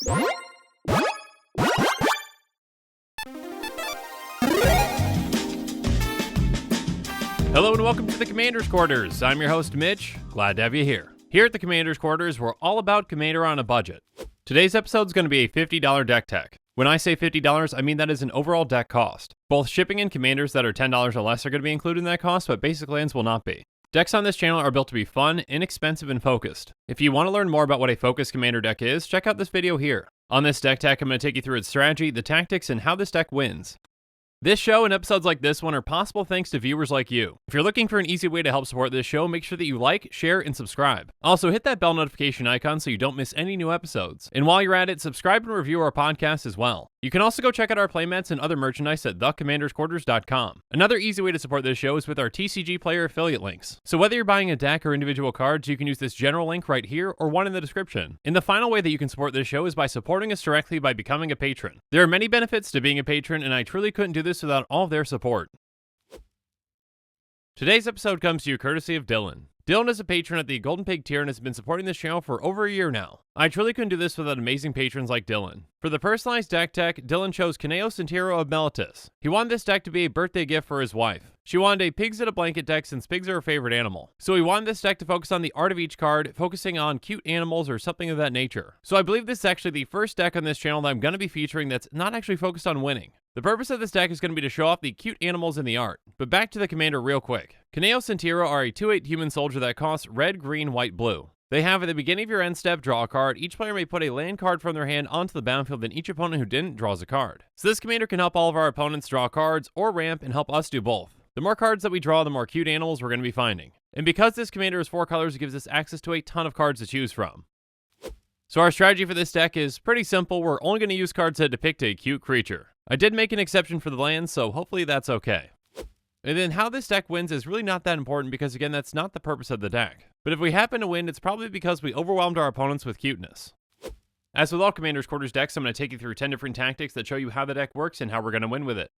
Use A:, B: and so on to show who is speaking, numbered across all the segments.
A: Hello and welcome to the Commander's Quarters. I'm your host Mitch, glad to have you here. Here at the Commander's Quarters, we're all about Commander on a budget. Today's episode is going to be a $50 deck tech. When I say $50, I mean that is an overall deck cost. Both shipping and commanders that are $10 or less are going to be included in that cost, but basic lands will not be. Decks on this channel are built to be fun, inexpensive, and focused. If you want to learn more about what a focused commander deck is, check out this video here. On this deck tech, I'm going to take you through its strategy, the tactics, and how this deck wins. This show and episodes like this one are possible thanks to viewers like you. If you're looking for an easy way to help support this show, make sure that you like, share, and subscribe. Also, hit that bell notification icon so you don't miss any new episodes. And while you're at it, subscribe and review our podcast as well. You can also go check out our playmats and other merchandise at thecommandersquarters.com. Another easy way to support this show is with our TCGplayer affiliate links. So whether you're buying a deck or individual cards, you can use this general link right here or one in the description. And the final way that you can support this show is by supporting us directly by becoming a patron. There are many benefits to being a patron, and I truly couldn't do this without all of their support. Today's episode comes to you courtesy of Dylan. Dylan is a patron at the Golden Pig tier and has been supporting this channel for over a year now. I truly couldn't do this without amazing patrons like Dylan. For the personalized deck tech, Dylan chose Kynaios and Tiro of Meletis. He wanted this deck to be a birthday gift for his wife. She wanted a pigs in a blanket deck since pigs are her favorite animal. So he wanted this deck to focus on the art of each card, focusing on cute animals or something of that nature. So I believe this is actually the first deck on this channel that I'm going to be featuring that's not actually focused on winning. The purpose of this deck is going to be to show off the cute animals in the art. But back to the commander real quick. Kynaios and Tiro are a 2/8 human soldier that costs red, green, white, blue. They have at the beginning of your end step, draw a card. Each player may put a land card from their hand onto the battlefield, and each opponent who didn't draws a card. So this commander can help all of our opponents draw cards or ramp and help us do both. The more cards that we draw, the more cute animals we're going to be finding. And because this commander is 4 colors, it gives us access to a ton of cards to choose from. So our strategy for this deck is pretty simple. We're only going to use cards that depict a cute creature. I did make an exception for the lands, so hopefully that's okay. And then how this deck wins is really not that important because, again, that's not the purpose of the deck. But if we happen to win, it's probably because we overwhelmed our opponents with cuteness. As with all Commander's Quarters decks, I'm going to take you through 10 different tactics that show you how the deck works and how we're going to win with it.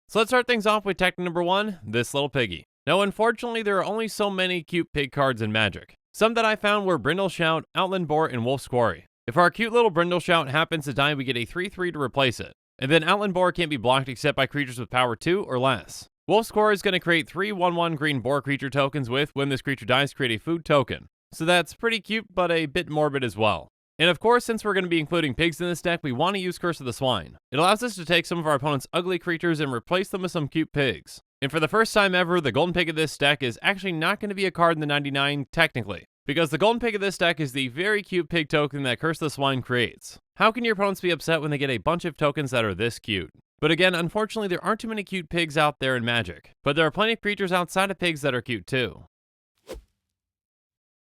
A: So let's start things off with tactic number 1, this little piggy. Now, unfortunately, there are only so many cute pig cards in Magic. Some that I found were Brindle Shout, Outland Boar, and Wolf's Quarry. If our cute little Brindle Shout happens to die, we get a 3/3 to replace it. And then Outland Boar can't be blocked except by creatures with power 2 or less. Wolf's Quarry is going to create 3 1/1 green boar creature tokens with, when this creature dies, create a food token. So that's pretty cute, but a bit morbid as well. And of course, since we're going to be including pigs in this deck, we want to use Curse of the Swine. It allows us to take some of our opponent's ugly creatures and replace them with some cute pigs. And for the first time ever, the Golden Pig of this deck is actually not going to be a card in the 99 technically. Because the Golden Pig of this deck is the very cute pig token that Curse of the Swine creates. How can your opponents be upset when they get a bunch of tokens that are this cute? But again, unfortunately, there aren't too many cute pigs out there in Magic. But there are plenty of creatures outside of pigs that are cute too.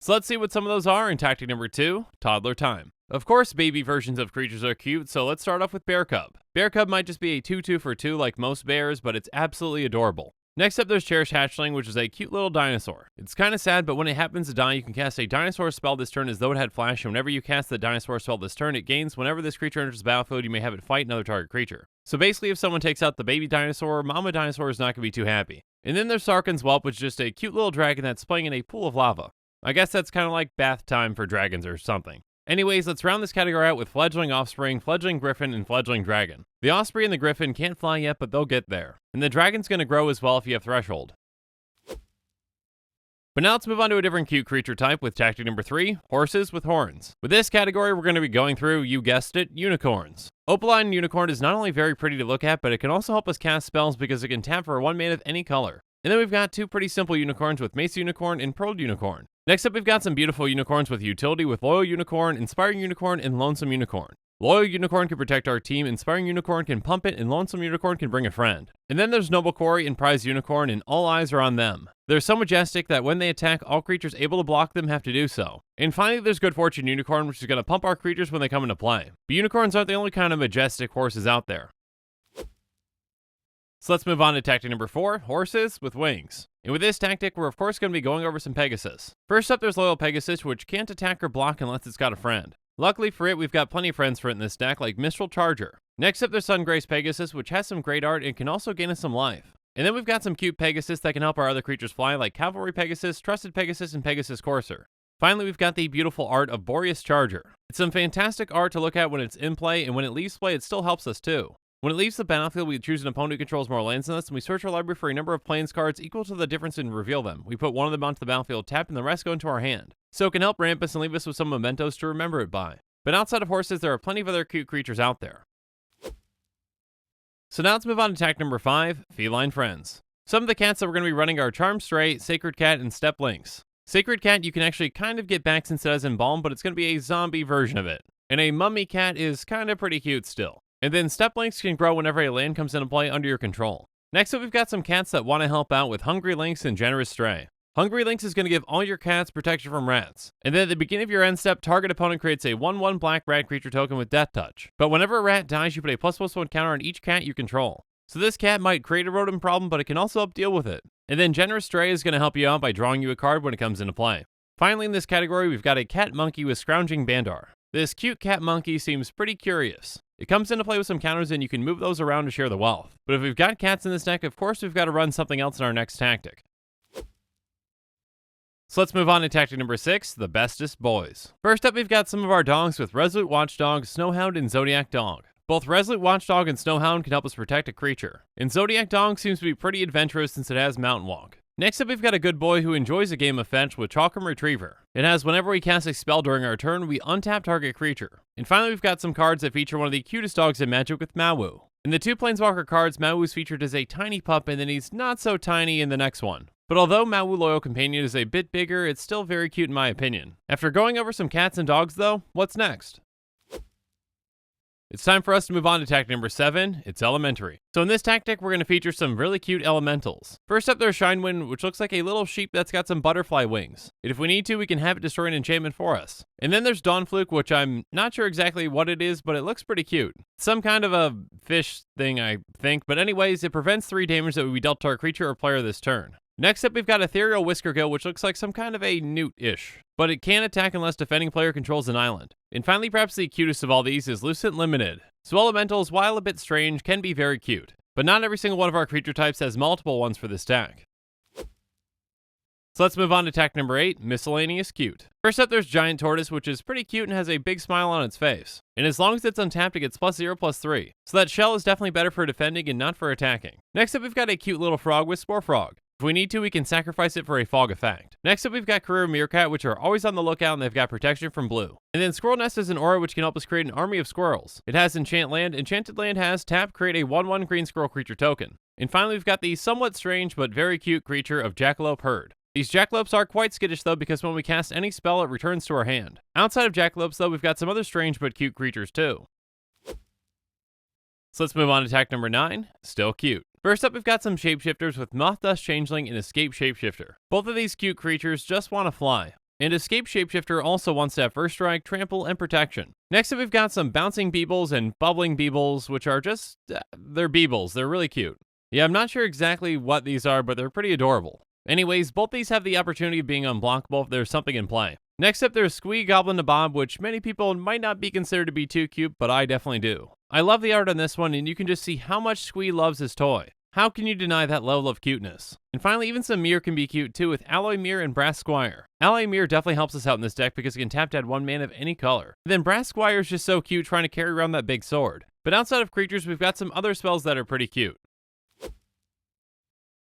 A: So let's see what some of those are in tactic number 2, toddler time. Of course, baby versions of creatures are cute, so let's start off with Bear Cub. Bear Cub might just be a 2/2 for 2 like most bears, but it's absolutely adorable. Next up, there's Cherished Hatchling, which is a cute little dinosaur. It's kind of sad, but when it happens to die, you can cast a dinosaur spell this turn as though it had flash, and whenever you cast the dinosaur spell this turn, it gains whenever this creature enters the battlefield, you may have it fight another target creature. So basically, if someone takes out the baby dinosaur, Mama Dinosaur is not going to be too happy. And then there's Sarkhan's Whelp, which is just a cute little dragon that's playing in a pool of lava. I guess that's kind of like bath time for dragons or something. Anyways, let's round this category out with Fledgling Offspring, Fledgling Griffin, and Fledgling Dragon. The Osprey and the Griffin can't fly yet, but they'll get there. And the Dragon's going to grow as well if you have Threshold. But now let's move on to a different cute creature type with tactic number 3, Horses with Horns. With this category, we're going to be going through, you guessed it, unicorns. Opaline Unicorn is not only very pretty to look at, but it can also help us cast spells because it can tap for 1 mana of any color. And then we've got 2 pretty simple unicorns with Mace Unicorn and Pearl Unicorn. Next up, we've got some beautiful unicorns with utility with Loyal Unicorn, Inspiring Unicorn, and Lonesome Unicorn. Loyal Unicorn can protect our team, Inspiring Unicorn can pump it, and Lonesome Unicorn can bring a friend. And then there's Noble Quarry and Prize Unicorn, and all eyes are on them. They're so majestic that when they attack, all creatures able to block them have to do so. And finally, there's Good Fortune Unicorn, which is going to pump our creatures when they come into play. But unicorns aren't the only kind of majestic horses out there. So let's move on to tactic number 4, Horses with Wings. And with this tactic, we're of course going to be going over some Pegasus. First up, there's Loyal Pegasus, which can't attack or block unless it's got a friend. Luckily for it, we've got plenty of friends for it in this deck, like Mistral Charger. Next up, there's Sungrace Pegasus, which has some great art and can also gain us some life. And then we've got some cute Pegasus that can help our other creatures fly, like Cavalry Pegasus, Trusted Pegasus, and Pegasus Courser. Finally, we've got the beautiful art of Boreas Charger. It's some fantastic art to look at when it's in play, and when it leaves play, it still helps us too. When it leaves the battlefield, we choose an opponent who controls more lands than us, and we search our library for a number of plains cards equal to the difference and reveal them. We put one of them onto the battlefield, tap, and the rest go into our hand. So it can help ramp us and leave us with some mementos to remember it by. But outside of horses, there are plenty of other cute creatures out there. So now let's move on to attack number 5, Feline Friends. Some of the cats that we're going to be running are Charmed Stray, Sacred Cat, and Steppe Lynx. Sacred Cat you can actually kind of get back since it has Embalm, but it's going to be a zombie version of it. And a Mummy Cat is kind of pretty cute still. And then Steppe Lynx can grow whenever a land comes into play under your control. Next up, we've got some cats that want to help out with Hungry Lynx and Generous Stray. Hungry Lynx is going to give all your cats protection from rats. And then at the beginning of your end step, target opponent creates a 1/1 black rat creature token with Death Touch. But whenever a rat dies, you put a ++1 counter on each cat you control. So this cat might create a rodent problem, but it can also help deal with it. And then Generous Stray is going to help you out by drawing you a card when it comes into play. Finally, in this category, we've got a cat monkey with Scrounging Bandar. This cute cat monkey seems pretty curious. It comes into play with some counters and you can move those around to share the wealth. But if we've got cats in this deck, of course we've got to run something else in our next tactic. So let's move on to tactic number 6, the Bestest Boys. First up, we've got some of our dogs with Resolute Watchdog, Snowhound, and Zodiac Dog. Both Resolute Watchdog and Snowhound can help us protect a creature. And Zodiac Dog seems to be pretty adventurous since it has Mountain Walk. Next up, we've got a good boy who enjoys a game of fetch with Chalkum Retriever. It has whenever we cast a spell during our turn, we untap target creature. And finally, we've got some cards that feature one of the cutest dogs in Magic with Mawu. In the 2 Planeswalker cards, Mawu is featured as a tiny pup, and then he's not so tiny in the next one. But although Mawu Loyal Companion is a bit bigger, it's still very cute in my opinion. After going over some cats and dogs though, what's next? It's time for us to move on to tactic number 7, it's Elementary. So in this tactic, we're going to feature some really cute elementals. First up, there's Shinewind, which looks like a little sheep that's got some butterfly wings. And if we need to, we can have it destroy an enchantment for us. And then there's Dawnfluke, which I'm not sure exactly what it is, but it looks pretty cute. Some kind of a fish thing, I think. But anyways, it prevents 3 damage that would be dealt to our creature or player this turn. Next up, we've got Ethereal Whiskergill, which looks like some kind of a newt-ish, but it can't attack unless defending player controls an island. And finally, perhaps the cutest of all these is Lucent Limited. So elementals, while a bit strange, can be very cute, but not every single one of our creature types has multiple ones for this deck. So let's move on to attack number 8, Miscellaneous Cute. First up, there's Giant Tortoise, which is pretty cute and has a big smile on its face. And as long as it's untapped, it gets +0/+3. So that shell is definitely better for defending and not for attacking. Next up, we've got a cute little frog with Spore Frog. If we need to, we can sacrifice it for a fog effect. Next up, we've got Career Meerkat, which are always on the lookout and they've got protection from blue. And then Squirrel Nest is an aura which can help us create an army of squirrels. It has Enchant Land. Enchanted Land has tap, create a 1/1 green squirrel creature token. And finally, we've got the somewhat strange but very cute creature of Jackalope Herd. These jackalopes are quite skittish though, because when we cast any spell, it returns to our hand. Outside of jackalopes though, we've got some other strange but cute creatures too. So let's move on to attack number 9, still cute. First up, we've got some shapeshifters with Moth Dust Changeling and Escape Shapeshifter. Both of these cute creatures just want to fly. And Escape Shapeshifter also wants to have First Strike, Trample, and Protection. Next up, we've got some Bouncing Beebles and Bubbling Beebles, which are just, they're Beebles. They're really cute. Yeah, I'm not sure exactly what these are, but they're pretty adorable. Anyways, both these have the opportunity of being unblockable if there's something in play. Next up, there's Squee Goblin Nabob, which many people might not be considered to be too cute, but I definitely do. I love the art on this one, and you can just see how much Squee loves his toy. How can you deny that level of cuteness? And finally, even some Mirror can be cute too with Alloy Mirror and Brass Squire. Alloy Mirror definitely helps us out in this deck because it can tap to add 1 mana of any color. And then Brass Squire is just so cute trying to carry around that big sword. But outside of creatures, we've got some other spells that are pretty cute.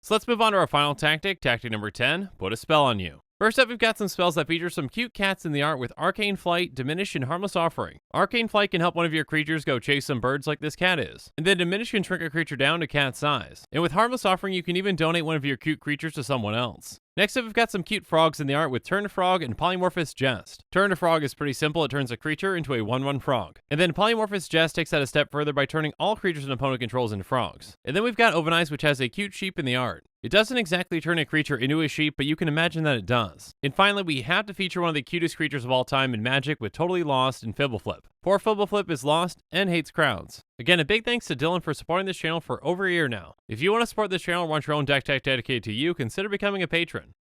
A: So let's move on to our final tactic, tactic number 10, put a spell on you. First up, we've got some spells that feature some cute cats in the art with Arcane Flight, Diminish, and Harmless Offering. Arcane Flight can help one of your creatures go chase some birds like this cat is. And then Diminish can shrink a creature down to cat size. And with Harmless Offering, you can even donate one of your cute creatures to someone else. Next up, we've got some cute frogs in the art with Turn to Frog and Polymorphous Jest. Turn to Frog is pretty simple. It turns a creature into a 1/1 frog. And then Polymorphous Jest takes that a step further by turning all creatures an opponent controls into frogs. And then we've got Ovenize, which has a cute sheep in the art. It doesn't exactly turn a creature into a sheep, but you can imagine that it does. And finally, we have to feature one of the cutest creatures of all time in Magic with Totally Lost and Fibbleflip. Poor Fibbleflip is lost and hates crowns. Again, a big thanks to Dylan for supporting this channel for over a year now. If you want to support this channel and want your own deck tech dedicated to you, consider becoming a patron.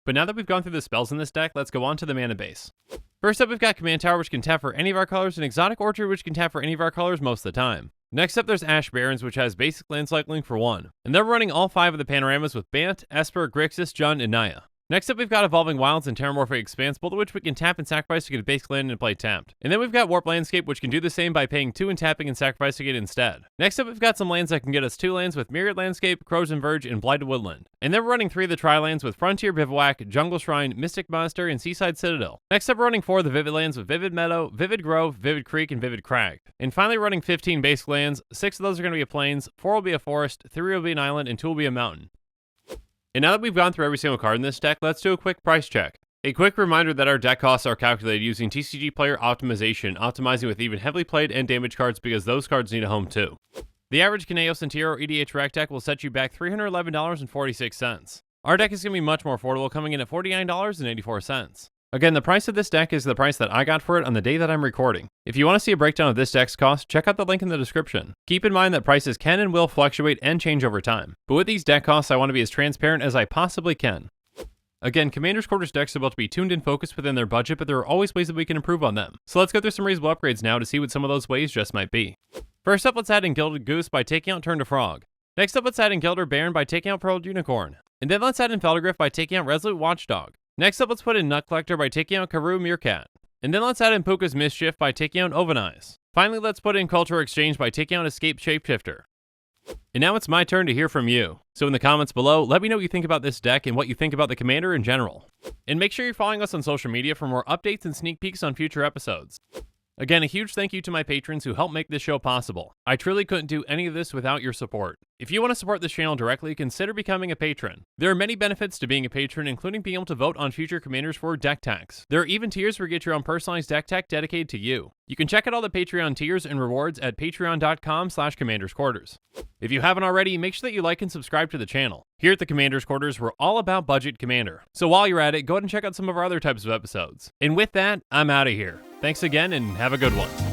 A: But now that we've gone through the spells in this deck, let's go on to the mana base. First up, we've got Command Tower, which can tap for any of our colors, and Exotic Orchard, which can tap for any of our colors most of the time. Next up, there's Ash Barrens, which has basic land cycling for 1. And they're running all 5 of the panoramas with Bant, Esper, Grixis, Jund, and Naya. Next up, we've got Evolving Wilds and Terramorphic Expanse, both of which we can tap and sacrifice to get a basic land and play tapped. And then we've got Warp Landscape, which can do the same by paying 2 and tapping and sacrificing it instead. Next up, we've got some lands that can get us 2 lands with Myriad Landscape, Corrosion Verge, and Blighted Woodland. And then we're running 3 of the Tri-lands with Frontier Bivouac, Jungle Shrine, Mystic Monastery, and Seaside Citadel. Next up, we're running 4 of the Vivid lands with Vivid Meadow, Vivid Grove, Vivid Creek, and Vivid Crag. And finally, running 15 basic lands. 6 of those are going to be a plains, 4 will be a forest, 3 will be an island, and 2 will be a mountain. And now that we've gone through every single card in this deck, let's do a quick price check. A quick reminder that our deck costs are calculated using TCGplayer optimization, optimizing with even heavily played and damaged cards because those cards need a home too. The average Kynaios and Tiro EDH rec deck will set you back $311.46. Our deck is going to be much more affordable, coming in at $49.84. Again, the price of this deck is the price that I got for it on the day that I'm recording. If you want to see a breakdown of this deck's cost, check out the link in the description. Keep in mind that prices can and will fluctuate and change over time. But with these deck costs, I want to be as transparent as I possibly can. Again, Commander's Quarters decks are about to be tuned and focused within their budget, but there are always ways that we can improve on them. So let's go through some reasonable upgrades now to see what some of those ways just might be. First up, let's add in Gilded Goose by taking out Turn to Frog. Next up, let's add in Gilded Baron by taking out Pearled Unicorn. And then let's add in Feldergriff by taking out Resolute Watchdog. Next up, let's put in Nut Collector by taking out Karoo Meerkat. And then let's add in Puka's Mischief by taking out Ovenize. Finally, let's put in Cultural Exchange by taking out Escape Shapeshifter. And now it's my turn to hear from you. So in the comments below, let me know what you think about this deck and what you think about the commander in general. And make sure you're following us on social media for more updates and sneak peeks on future episodes. Again, a huge thank you to my patrons who help make this show possible. I truly couldn't do any of this without your support. If you want to support this channel directly, consider becoming a patron. There are many benefits to being a patron, including being able to vote on future commanders for deck techs. There are even tiers where you get your own personalized deck tech dedicated to you. You can check out all the Patreon tiers and rewards at patreon.com/commandersquarters. If you haven't already, make sure that you like and subscribe to the channel. Here at the Commander's Quarters, we're all about budget commander. So while you're at it, go ahead and check out some of our other types of episodes. And with that, I'm out of here. Thanks again and have a good one.